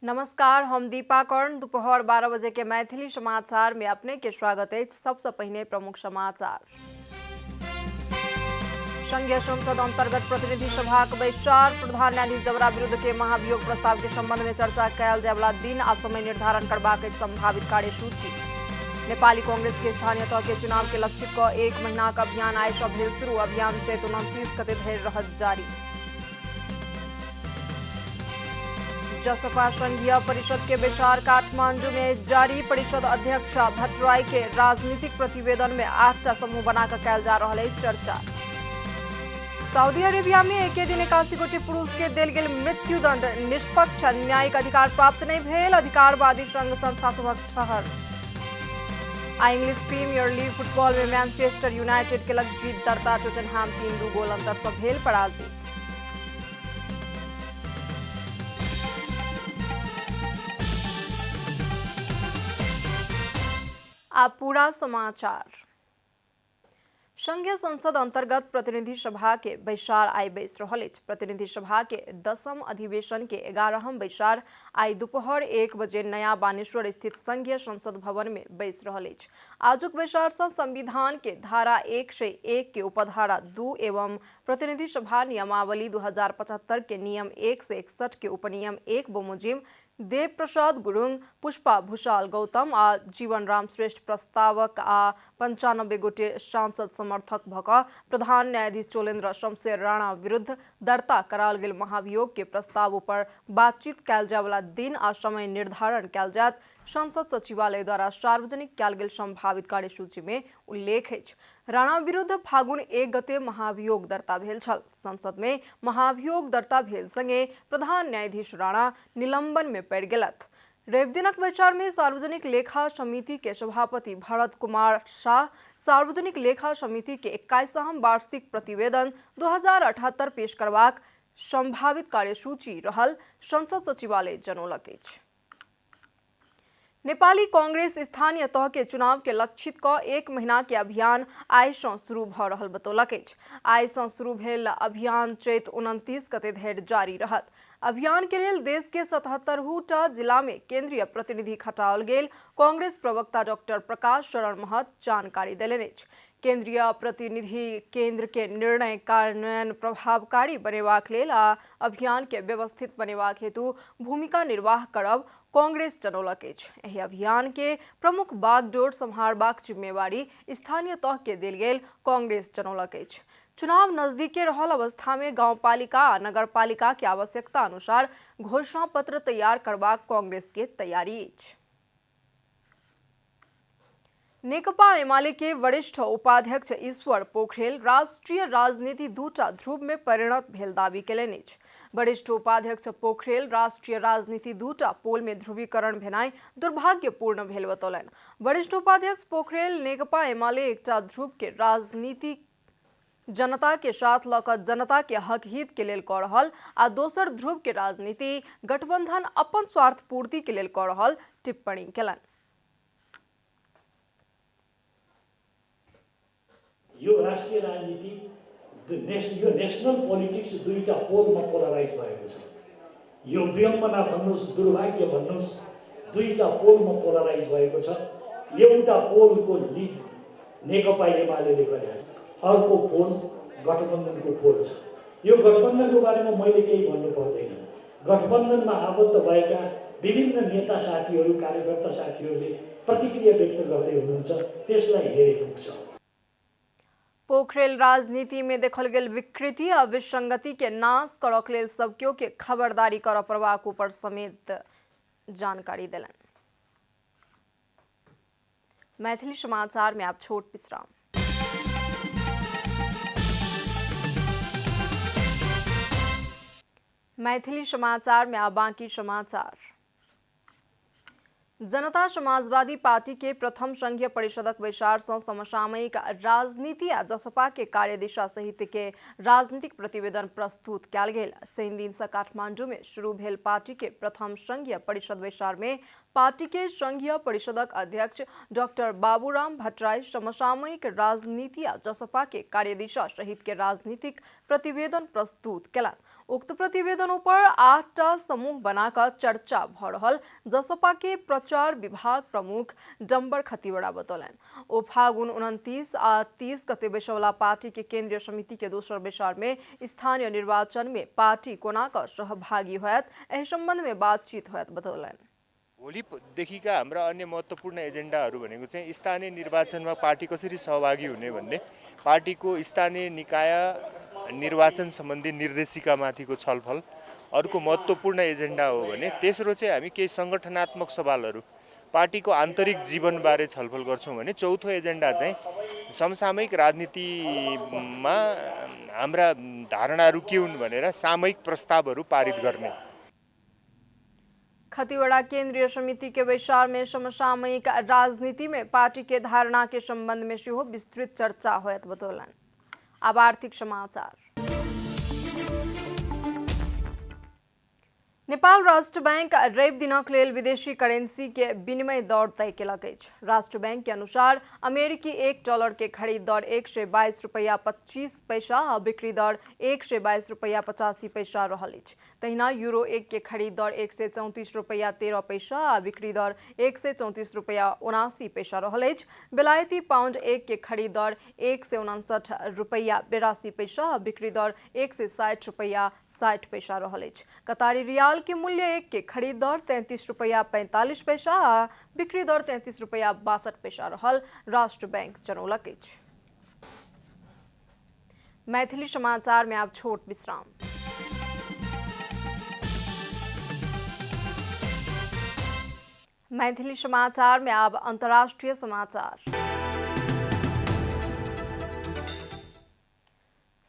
नमस्कार, हम दीपा कर्ण। दोपहर 12 बजे के मैथिली समाचार में अपने के स्वागत है। सबसे पहले प्रमुख समाचार। संघीय संसद अंतर्गत प्रतिनिधि सभा के बैसार, प्रधान न्यायाधीश जबरा विरुद्ध के महाभियोग प्रस्ताव के संबंध में चर्चा कयल जाय वाला दिन आ समय निर्धारण करबाक संभावित कार्यसूची। नेपाली कांग्रेस के स्थानीय तह के चुनाव के लक्षित क 1 महीना का अभियान आइ सँ भेल शुरू। अभियान चैत 29 गते धरि रहत जारी। जसपा संघीय परिषद के बैसार काठमांडू में जारी। परिषद अध्यक्ष भट्टराई के राजनीतिक प्रतिवेदन में 8टा समूह बनाकर कयल जा रहा है चर्चा। सऊदी अरेबिया में एक दिन 81 गोटी पुरुष के देल गेल मृत्युदंड। निष्पक्ष न्यायिक अधिकार प्राप्त नहीं भेल, अधिकारवादी संघ संस्था सभक ठहर। इंग्लिश प्रीमियर लीग फुटबॉल में मैनचेस्टर यूनाइटेड के लग जीत दर्ता। टोटनहैम 3-2 गोल अंतर से भेल पराजित। आप पूरा समाचार। संघीय संसद अंतर्गत प्रतिनिधि सभा के बैसार आई बैस रहल अछि। प्रतिनिधि सभा के 10म अधिवेशन के 11म बैसार आई दोपहर 1 बजे नया बानेश्वर स्थित संघीय संसद भवन में बैस रहल अछि। आजुक बैसार सँ संविधान के धारा 101 के उपधारा 2 एवं प्रतिनिधि सभा नियमावली 2075 के नियम 1 से 61 के उपनियम 1 बमोजिम देव प्रसाद गुरुङ, पुष्पा भूषाल गौतम आ जीवन राम श्रेष्ठ प्रस्तावक आ 95 गोटे सांसद समर्थक भक प्रधान न्यायाधीश चोलेन्द्र शमशेर राणा विरुद्ध दर्ता कराल गेल महाभियोग के प्रस्ताव पर बातचीत कयल जाय वाला दिन आ समय निर्धारण कयल जायत। संसद सचिवालय द्वारा सार्वजनिक कयल गेल संभावित कार्यसूची में उल्लेख अछि। राणा विरुद्ध फागुन 1 गते महाभियोग दर्ता भेल छल। संसद में महाभियोग दर्ता भेल संगे प्रधान न्यायाधीश राणा निलंबन में पड़ि गेलथ। रवि दिनक बैसार में सार्वजनिक लेखा समिति के सभापति भरत कुमार शाह सार्वजनिक लेखा समिति के 21वां वार्षिक प्रतिवेदन 2078 पेश करबाक संभावित कार्यसूची रहल संसद सचिवालय जनौलक अछि। नेपाली कांग्रेस स्थानीय तह के चुनाव के लक्षित क 1 महीना के अभियान आइ सँ शुरू भ रहल बतौलक अछि। आइ सँ शुरू भेल अभियान चैत 29 गते धरि जारी रहत। अभियान के लेल देश के 77टा जिला में केंद्रीय प्रतिनिधि खटाओल गेल। कांग्रेस प्रवक्ता डॉक्टर प्रकाश शरण महत जानकारी देलनि अछि। केंद्रीय प्रतिनिधि केंद्र के निर्णय कार्यान्वयन प्रभावकारी बनेबाक लेल आ अभियान के व्यवस्थित बनेबाक हेतु भूमिका निर्वाह करब कांग्रेस जनौलक अछि। एहि अभियान के प्रमुख बागडोर सम्हारबाक जिम्मेवारी स्थानीय तह के देल गेल कांग्रेस जनौलक अछि। चुनाव नजदीके रहल अवस्था में गांवपालिका आ नगरपालिका के आवश्यकता अनुसार घोषणा पत्र तैयार करबाक कांग्रेस के तैयारी अछि। नेकपा एमाले के वरिष्ठ उपाध्यक्ष ईश्वर पोखरेल राष्ट्रीय राजनीति दूटा ध्रुव में परिणत भेल दावी केलनि अछि। वरिष्ठ उपाध्यक्ष पोखरेल राष्ट्रीय राजनीति दूटा पोल में ध्रुवीकरण भेनाइ दुर्भाग्यपूर्ण भेल बतौलनि। वरिष्ठ उपाध्यक्ष पोखरेल नेकपा एमाले एकटा ध्रुव के राजनीति जनता के साथ लक जनता के हक हित के लेल क रहल आ दोसर ध्रुव के राजनीति गठबंधन अपन स्वार्थ पूर्ति के लेल क रहल टिप्पणी केलनि। यो राष्ट्रिय राजनीति यो नेशनल पोलिटिक्स दुईटा पोलमा पोलराइज भएको छ। यो विडम्बना भन्नुहोस् दुर्भाग्य भन्नुहोस् दुईटा पोलमा पोलराइज भएको छ। एउटा पोलको लिड नेकपा एमालेले गरेको छ, अर्को पोल गठबन्धनको पोल छ। यो गठबन्धनको बारेमा मैले केही भन्नु पर्दैन। गठबन्धनमा आबद्ध भएका विभिन्न नेता साथीहरू कार्यकर्ता साथीहरूले प्रतिक्रिया व्यक्त गर्दै हुनुहुन्छ, त्यसलाई हेरे पुग्छ। पोखरेल राजनीति में देखल गेल विकृति आ विसंगति के नाश करक लेल सब केओ के खबरदारी कर पड़बाक ऊपर समेत जानकारी देलनि। मैथिली समाचार में आप छोट विश्राम। मैथिली समाचार में आप बाकी समाचार। जनता समाजवादी पार्टी के प्रथम संघीय परिषदक बैसार सँ समसामयिक राजनीति आ जसपा के कार्यदिशा सहित के राजनीतिक प्रतिवेदन प्रस्तुत कयल गेल। शनि दिन सँ काठमांडू में शुरू भेल पार्टी के प्रथम संघीय परिषद बैसार में पार्टी के संघीय परिषदक अध्यक्ष डॉक्टर बाबूराम भट्टराई समसामयिक राजनीति आ जसपा के कार्यदिशा सहित के राजनीतिक प्रतिवेदन प्रस्तुत केलन। उक्त प्रतिवेदन पर 8टा समूह बनाकर चर्चा भ रहल जसपा के प्रचार विभाग प्रमुख डम्बर खतिवड़ा बतौलन। ओ फागुन 29 आ 30 गते बैसवाला पार्टी के केंद्रीय समिति के दोसर बैसार में स्थानीय निर्वाचन में पार्टी कोना का सहभागी होयत एहि संबंध में बातचीत होयत बतौलन। भोलिदेखिका हाम्रा अन्य महत्त्वपूर्ण एजेन्डाहरू भनेको चाहिँ स्थानीय निर्वाचनमा पार्टी कसरी सहभागी हुने भन्ने, पार्टीको स्थानीय निकाय निर्वाचन सम्बन्धी निर्देशिकामाथिको छलफल अर्को महत्त्वपूर्ण एजेन्डा हो भने तेस्रो चाहिँ हामी केही सङ्गठनात्मक सवालहरू पार्टीको आन्तरिक जीवनबारे छलफल गर्छौँ भने चौथो एजेन्डा चाहिँ समसामयिक राजनीतिमा हाम्रा धारणाहरू के हुन् भनेर सामयिक प्रस्तावहरू पारित गर्ने। खतिवड़ा केंद्रीय समिति के बैसार में समसामयिक राजनीति में पार्टी के धारणा के संबंध में सेहो विस्तृत चर्चा होयत बतौलन। अब आर्थिक समाचार। नेपाल राष्ट्र बैंक रवि दिनक लेल विदेशी करेंसी के विनिमय दर तय केलक अछि। राष्ट्र बैंक के अनुसार अमेरिकी $1 के खरीद दर ₹122.25 आ बिक्री दर ₹122.85 रहल अछि। तहिना यूरो 1 के खरीद दर ₹134.13 आ बिक्री दर ₹134.79 रहल अछि। बेलायती पाउंड 1 के खरीद दर ₹159.82 आ बिक्री दर ₹160.60 रहल अछि। कतारी रियाल के मूल्य 1 के खरीद दर ₹33.45 आ बिक्री दर ₹33.62 रहल राष्ट्र बैंक जनौलक अछि। मैथिली समाचार में अब छोट विश्राम। मैथिली समाचार में अब अंतर्राष्ट्रीय समाचार।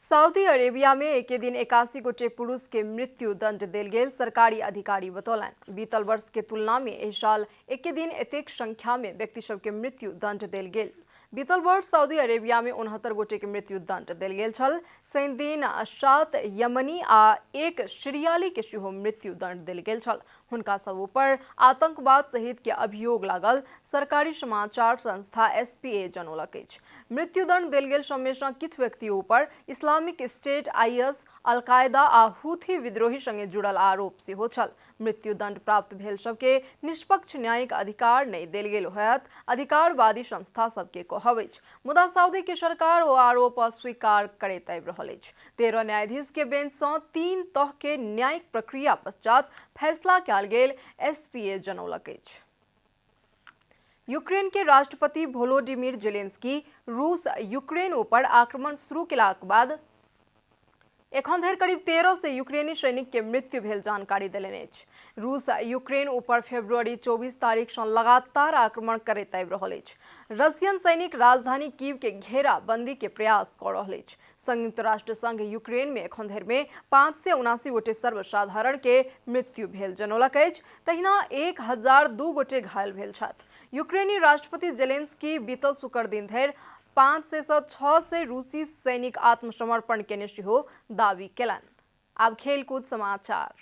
सऊदी अरेबिया में एक दिन 81 गोटे पुरुष के मृत्यु दंड देल गेल सरकारी अधिकारी बतौलन। बीतल वर्ष के तुलना में एहि साल एक दिन एतेक संख्या में व्यक्ति सब के मृत्यु दंड देल गेल। बीतल वर्ष सऊदी अरेबिया में 69 गोटे के मृत्यु दंड देल गेल छल। शनि दिन 7 यमनी आ 1 सीरियाली के सेहो मृत्यु दंड देल गेल छल। हुनका सब ऊपर आतंकवाद सहित के अभियोग लागल सरकारी समाचार संस्था SPA जनौलक अछि। मृत्युदंड देल गेल सबमे सँ किछु व्यक्ति ऊपर इस्लामिक स्टेट, IS, अल कायदा आ हुथी विद्रोही संगे जुड़ल आरोप सेहो छल। मृत्युदंड प्राप्त भेल सबके निष्पक्ष न्यायिक अधिकार नहीं देल गेल होयत अधिकारवादी संस्था सबके कहब अछि। मुदा सऊदी के सरकार ओ आरोप अस्वीकार करैत आबि रहल अछि। 13 न्यायाधीश के बेंच सँ 3 तह के न्यायिक प्रक्रिया पश्चात फैसला कयल गेल SPA जनौलक अछि। यूक्रेन के राष्ट्रपति वोलोडिमिर जेलेंस्की रूस यूक्रेन ऊपर आक्रमण शुरू केलाक बाद एखन धरि करीब 13 से यूक्रेनी सैनिक के मृत्यु भेल जानकारी देलनि अछि। रूस यूक्रेन ऊपर फरवरी 24 तारीख सँ लगातार आक्रमण करैत आबि रहल अछि। रशियन सैनिक राजधानी कीव के घेराबंदी के प्रयास कऽ रहल अछि। संयुक्त राष्ट्र संघ यूक्रेन में एखन धरि में 579 गोटे सर्वसाधारण के मृत्यु भेल जनौलक अछि। तहिना 1002 गोटे घायल भेल छथि। यूक्रेनी राष्ट्रपति जेलेंस्की बीतल शुक्र दिन धरि 5 से 6 से रूसी सैनिक आत्मसमर्पण केने सेहो दावी केलनि। आब खेलकूद समाचार।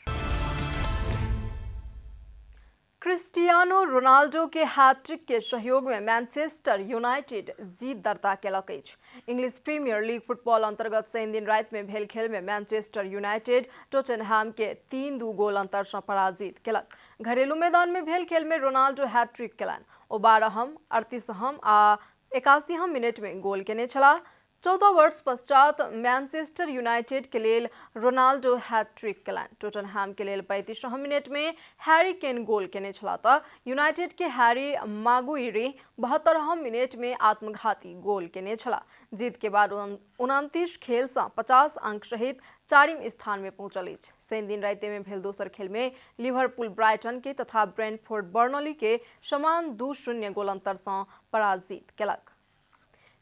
क्रिस्टियानो रोनाल्डो के हैट्रिक के सहयोग में मैनचेस्टर यूनाइटेड जीत दर्ता केलक अछि। इंग्लिश प्रीमियर लीग फुटबॉल अंतर्गत शनि दिन राति में भेल खेल में मैनचेस्टर यूनाइटेड टोटेनहैम के 3-2 गोल अंतर सँ पराजित केलक। घरेलू मैदान में भेल खेल में रोनाल्डो हैट्रिक केलनि। ओ 12हम, 38हम आ 81हम मिनट में गोल केने छलाह। 14 वर्ष पश्चात मैनचेस्टर यूनाइटेड के लेल रोनाल्डो हैट्रिक केलनि। टोटनहैम के लेल 35 मिनट में हैरी केन गोल केने छलाह तऽ यूनाइटेड के हैरी मागुइरी 72 मिनट में आत्मघाती गोल केने छलाह। जीत के बाद 29 खेल सँ 50 अंक सहित 4म स्थान में पहुंचल अछि। शनि दिन राति में भेल दोसर खेल में लिवरपूल ब्राइटन के तथा ब्रेंटफोर्ड बर्नली के समान 2-0 गोल अंतर सँ पराजित केलक।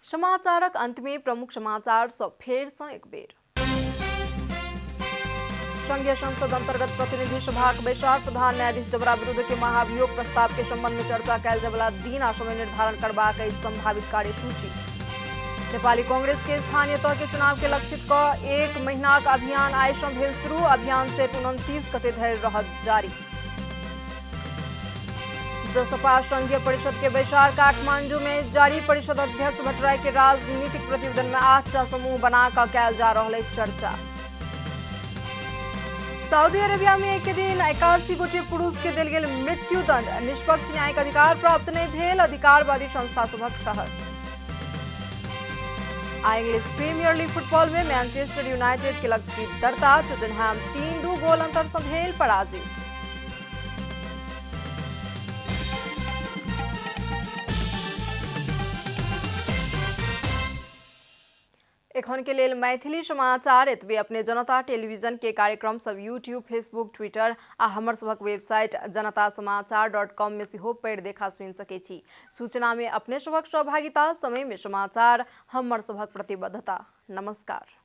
समाचारक अंत में प्रमुख समाचार सब फेर सँ एक बेर। संघीय संसद अंतर्गत प्रतिनिधि सभा के बैसार प्रधान न्यायाधीश जबरा विरुद्ध के महाभियोग प्रस्ताव के संबंध में चर्चा कयल जाय वाला दिन आ समय निर्धारण करबाक अछि संभावित कार्यसूची। नेपाली कांग्रेस के स्थानीय तह के चुनाव के लक्षित क 1 महीनाक अभियान आइ सँ भेल शुरू। अभियान चैत 29 गते धरि रहत जारी। जसपा संघीय परिषद के बैसार काठमांडू में जारी। परिषद अध्यक्ष भट्टराई के राजनीतिक प्रतिवेदन में 8टा समूह बनाकर कैल जा रहा है चर्चा। सऊदी अरेबिया में एक दिन 81 गोटे पुरुष के दिल गेल मृत्युदंड। निष्पक्ष न्यायिक अधिकार प्राप्त नहीं भेल अधिकारवादी संस्था सभक कहत। इंग्लिश प्रीमियर लीग फुटबॉल में मैनचेस्टर यूनाइटेड के लग जीत दर्ता। टोटनहैम 3-2 गोल अंतर से भेल पराजित। एखन के लेल मैथिली समाचार एतबे। अपने जनता टेलीविजन के कार्यक्रम सब यूट्यूब, फेसबुक, ट्विटर आ हमर सबक वेबसाइट जनतासमाचार.com में सेहो पढ़ि देखा सुनि सकै छी। सूचना में अपने सबक सहभागिता, समय में समाचार हमर सबक प्रतिबद्धता। नमस्कार।